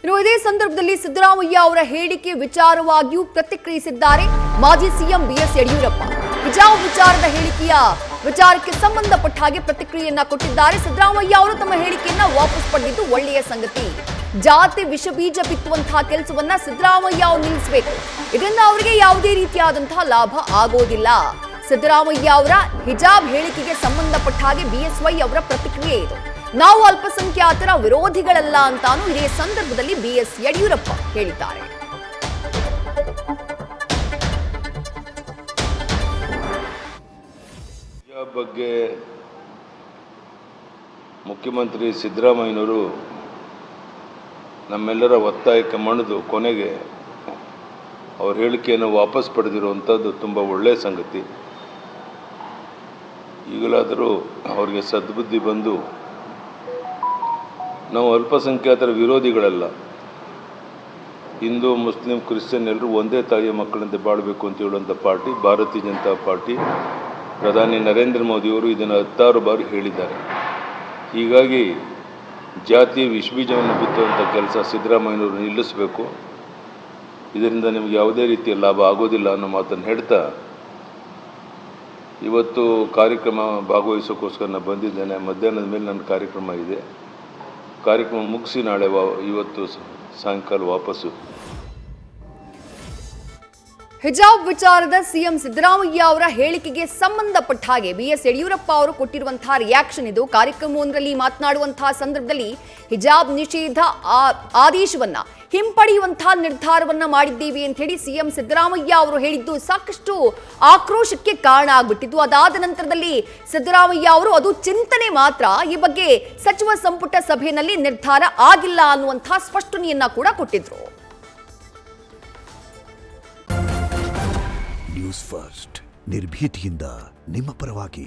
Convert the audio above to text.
ಇದೇ ಸಂದರ್ಭದಲ್ಲಿ ಸಿದ್ದರಾಮಯ್ಯ ಅವರ ಹೇಳಿಕೆ ವಿಚಾರವಾಗಿಯೂ ಪ್ರತಿಕ್ರಿಯಿಸಿದ್ದಾರೆ ಮಾಜಿ ಸಿಎಂ ಬಿಎಸ್ ಯಡಿಯೂರಪ್ಪ. ಹಿಜಾಬ್ ವಿಚಾರದ ಹೇಳಿಕೆಯ ವಿಚಾರಕ್ಕೆ ಸಂಬಂಧಪಟ್ಟ ಹಾಗೆ ಪ್ರತಿಕ್ರಿಯೆಯನ್ನ ಕೊಟ್ಟಿದ್ದಾರೆ. ಸಿದ್ದರಾಮಯ್ಯ ಅವರು ತಮ್ಮ ಹೇಳಿಕೆಯನ್ನ ವಾಪಸ್ ಪಡೆದಿದ್ದು ಒಳ್ಳೆಯ ಸಂಗತಿ. ಜಾತಿ ವಿಷಬೀಜ ಬಿತ್ತುವಂತಹ ಕೆಲಸವನ್ನ ಸಿದ್ದರಾಮಯ್ಯ ಅವರು ನಿಲ್ಲಿಸಬೇಕು. ಇದರಿಂದ ಅವರಿಗೆ ಯಾವುದೇ ರೀತಿಯಾದಂತಹ ಲಾಭ ಆಗೋದಿಲ್ಲ. ಸಿದ್ದರಾಮಯ್ಯ ಅವರ ಹಿಜಾಬ್ ಹೇಳಿಕೆಗೆ ಸಂಬಂಧಪಟ್ಟ ಹಾಗೆ ಬಿಎಸ್ವೈ ಅವರ ಪ್ರತಿಕ್ರಿಯೆ ಇದು. ನಾವು ಅಲ್ಪಸಂಖ್ಯಾತರ ವಿರೋಧಿಗಳಲ್ಲ ಅಂತಾನು ಇದೇ ಸಂದರ್ಭದಲ್ಲಿ ಬಿಎಸ್ ಯಡಿಯೂರಪ್ಪ ಹೇಳಿದ್ದಾರೆ. ಹಿಜಾಬ್ ಬಗ್ಗೆ ಮುಖ್ಯಮಂತ್ರಿ ಸಿದ್ದರಾಮಯ್ಯನವರು ನಮ್ಮೆಲ್ಲರ ಒತ್ತಾಯಕ್ಕೆ ಮಣಿದು ಕೊನೆಗೆ ಅವ್ರ ಹೇಳಿಕೆಯನ್ನು ವಾಪಸ್ ಪಡೆದಿರುವಂಥದ್ದು ತುಂಬ ಒಳ್ಳೆಯ ಸಂಗತಿ. ಈಗಲಾದರೂ ಅವರಿಗೆ ಸದ್ಬುದ್ಧಿ ಬಂದು ನಾವು ಅಲ್ಪಸಂಖ್ಯಾತರ ವಿರೋಧಿಗಳಲ್ಲ, ಹಿಂದೂ ಮುಸ್ಲಿಂ ಕ್ರಿಶ್ಚಿಯನ್ ಎಲ್ಲರೂ ಒಂದೇ ತಾಯಿಯ ಮಕ್ಕಳಂತೆ ಬಾಳಬೇಕು ಅಂತ ಹೇಳುವಂಥ ಪಾರ್ಟಿ ಭಾರತೀಯ ಜನತಾ ಪಾರ್ಟಿ. ಪ್ರಧಾನಿ ನರೇಂದ್ರ ಮೋದಿಯವರು ಇದನ್ನು 16 ಬಾರಿ ಹೇಳಿದ್ದಾರೆ. ಹೀಗಾಗಿ ಜಾತಿ ವಿಷಬೀಜವನ್ನು ಬಿತ್ತುವಂಥ ಕೆಲಸ ಸಿದ್ದರಾಮಯ್ಯನವರು ನಿಲ್ಲಿಸಬೇಕು. ಇದರಿಂದ ನಿಮಗೆ ಯಾವುದೇ ರೀತಿಯ ಲಾಭ ಆಗೋದಿಲ್ಲ ಅನ್ನೋ ಮಾತನ್ನು ಹೇಳ್ತಾ ಇವತ್ತು ಕಾರ್ಯಕ್ರಮ ಭಾಗವಹಿಸೋಕ್ಕೋಸ್ಕರ ನಾನು ಬಂದಿದ್ದೇನೆ. ಮಧ್ಯಾಹ್ನದ ಮೇಲೆ ನನ್ನ ಕಾರ್ಯಕ್ರಮ ಇದೆ. ಕಾರ್ಯಕ್ರಮ ಮುಗಿಸಿ ನಾಳೆ ಇವತ್ತು ಸಾಯಂಕಾಲ ವಾಪಸ್ಸು. ಹಿಜಾಬ್ ವಿಚಾರದ ಸಿಎಂ ಸಿದ್ದರಾಮಯ್ಯ ಅವರ ಹೇಳಿಕೆಗೆ ಸಂಬಂಧಪಟ್ಟ ಹಾಗೆ ಬಿಎಸ್ ಯಡಿಯೂರಪ್ಪ ಅವರು ಕೊಟ್ಟಿರುವಂತಹ ರಿಯಾಕ್ಷನ್ ಇದು. ಕಾರ್ಯಕ್ರಮವೊಂದರಲ್ಲಿ ಮಾತನಾಡುವಂತಹ ಸಂದರ್ಭದಲ್ಲಿ ಹಿಜಾಬ್ ನಿಷೇಧ ಆದೇಶವನ್ನ ಹಿಂಪಡೆಯುವಂತಹ ನಿರ್ಧಾರವನ್ನ ಮಾಡಿದ್ದೀವಿ ಅಂತ ಹೇಳಿ ಸಿಎಂ ಸಿದ್ದರಾಮಯ್ಯ ಅವರು ಹೇಳಿದ್ದು ಸಾಕಷ್ಟು ಆಕ್ರೋಶಕ್ಕೆ ಕಾರಣ ಆಗ್ಬಿಟ್ಟಿತ್ತು. ಅದಾದ ನಂತರದಲ್ಲಿ ಸಿದ್ದರಾಮಯ್ಯ ಅವರು ಅದು ಚಿಂತನೆ ಮಾತ್ರ, ಈ ಬಗ್ಗೆ ಸಚಿವ ಸಂಪುಟ ಸಭೆಯಲ್ಲಿ ನಿರ್ಧಾರ ಆಗಿಲ್ಲ ಅನ್ನುವಂತಹ ಸ್ಪಷ್ಟನೆಯನ್ನ ಕೂಡ ಕೊಟ್ಟಿದ್ರು. ನ್ಯೂಸ್ ಫಸ್ಟ್ ನಿರ್ಭೀತಿಯಿಂದ ನಿಮ್ಮ ಪರವಾಗಿ.